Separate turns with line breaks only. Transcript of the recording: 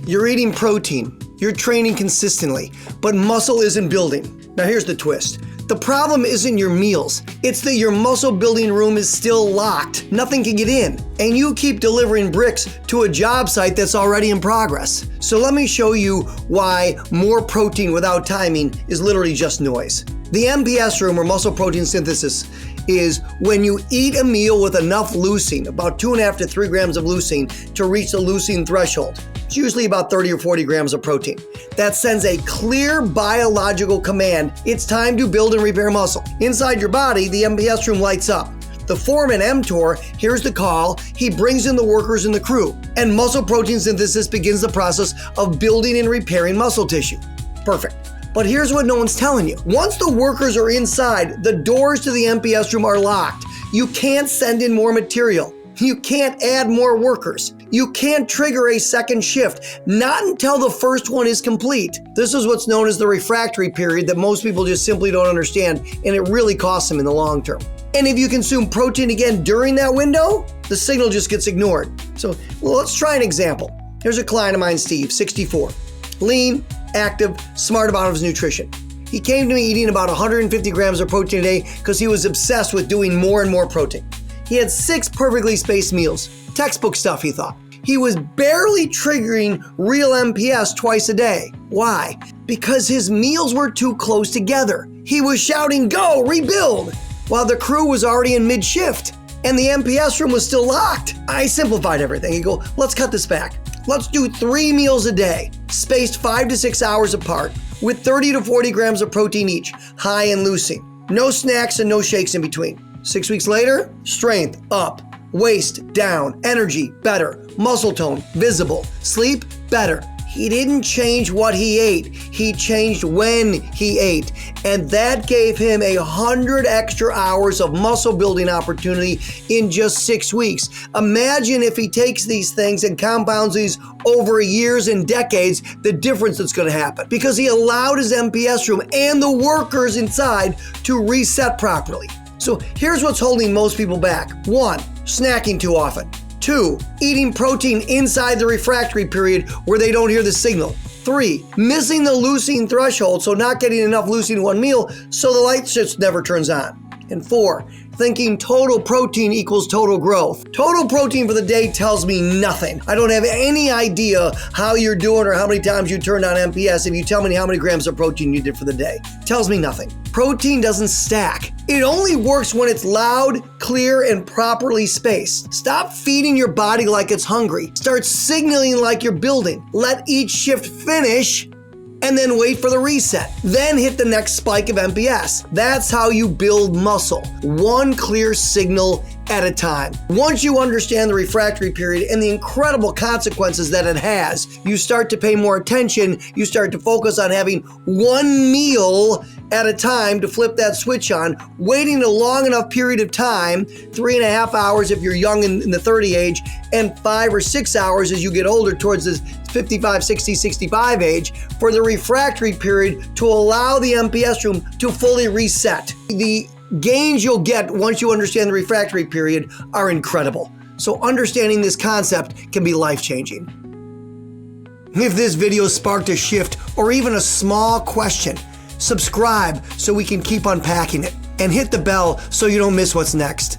You're eating protein, you're training consistently, but muscle isn't building. Now here's the twist. The problem isn't your meals. It's that your muscle building room is still locked. Nothing can get in. And you keep delivering bricks to a job site that's already in progress. So let me show you why more protein without timing is literally just noise. The MPS room, or muscle protein synthesis, is when you eat a meal with enough leucine, about 2.5 to 3 grams of leucine, to reach the leucine threshold. It's usually about 30 or 40 grams of protein. That sends a clear biological command. It's time to build and repair muscle. Inside your body, the MPS room lights up. The foreman, mTOR, hears the call. He brings in the workers and the crew. And muscle protein synthesis begins the process of building and repairing muscle tissue. Perfect. But here's what no one's telling you. Once the workers are inside, the doors to the MPS room are locked. You can't send in more material. You can't add more workers. You can't trigger a second shift, not until the first one is complete. This is what's known as the refractory period that most people just simply don't understand, and it really costs them in the long term. And if you consume protein again during that window, the signal just gets ignored. So let's try an example. Here's a client of mine, Steve, 64. Lean, active, smart about his nutrition. He came to me eating about 150 grams of protein a day because he was obsessed with doing more and more protein. He had 6 perfectly spaced meals. Textbook stuff, he thought. He was barely triggering real MPS twice a day. Why? Because his meals were too close together. He was shouting, "Go, rebuild!" while the crew was already in mid-shift and the MPS room was still locked. I simplified everything. You go, let's cut this back. Let's do 3 meals a day, spaced 5 to 6 hours apart, with 30 to 40 grams of protein each, high in leucine. No snacks and no shakes in between. 6 weeks later, strength up, waist down, energy better, muscle tone visible, sleep better. He didn't change what he ate, he changed when he ate. And that gave him 100 extra hours of muscle building opportunity in just 6 weeks. Imagine if he takes these things and compounds these over years and decades, the difference that's gonna happen. Because he allowed his MPS room and the workers inside to reset properly. So here's what's holding most people back. 1, snacking too often. 2, eating protein inside the refractory period where they don't hear the signal. 3, missing the leucine threshold, so not getting enough leucine in one meal, so the light switch never turns on. And 4, thinking total protein equals total growth. Total protein for the day tells me nothing. I don't have any idea how you're doing or how many times you turned on MPS if you tell me how many grams of protein you did for the day. Tells me nothing. Protein doesn't stack. It only works when it's loud, clear, and properly spaced. Stop feeding your body like it's hungry. Start signaling like you're building. Let each shift finish and then wait for the reset. Then hit the next spike of MPS. That's how you build muscle, one clear signal at a time. Once you understand the refractory period and the incredible consequences that it has, you start to pay more attention, you start to focus on having one meal at a time to flip that switch on, waiting a long enough period of time, 3.5 hours if you're young in the 30 age, and 5 or 6 hours as you get older towards this 55, 60, 65 age, for the refractory period to allow the MPS room to fully reset. The gains you'll get once you understand the refractory period are incredible. So understanding this concept can be life-changing. If this video sparked a shift or even a small question, subscribe so we can keep unpacking it, and hit the bell so you don't miss what's next.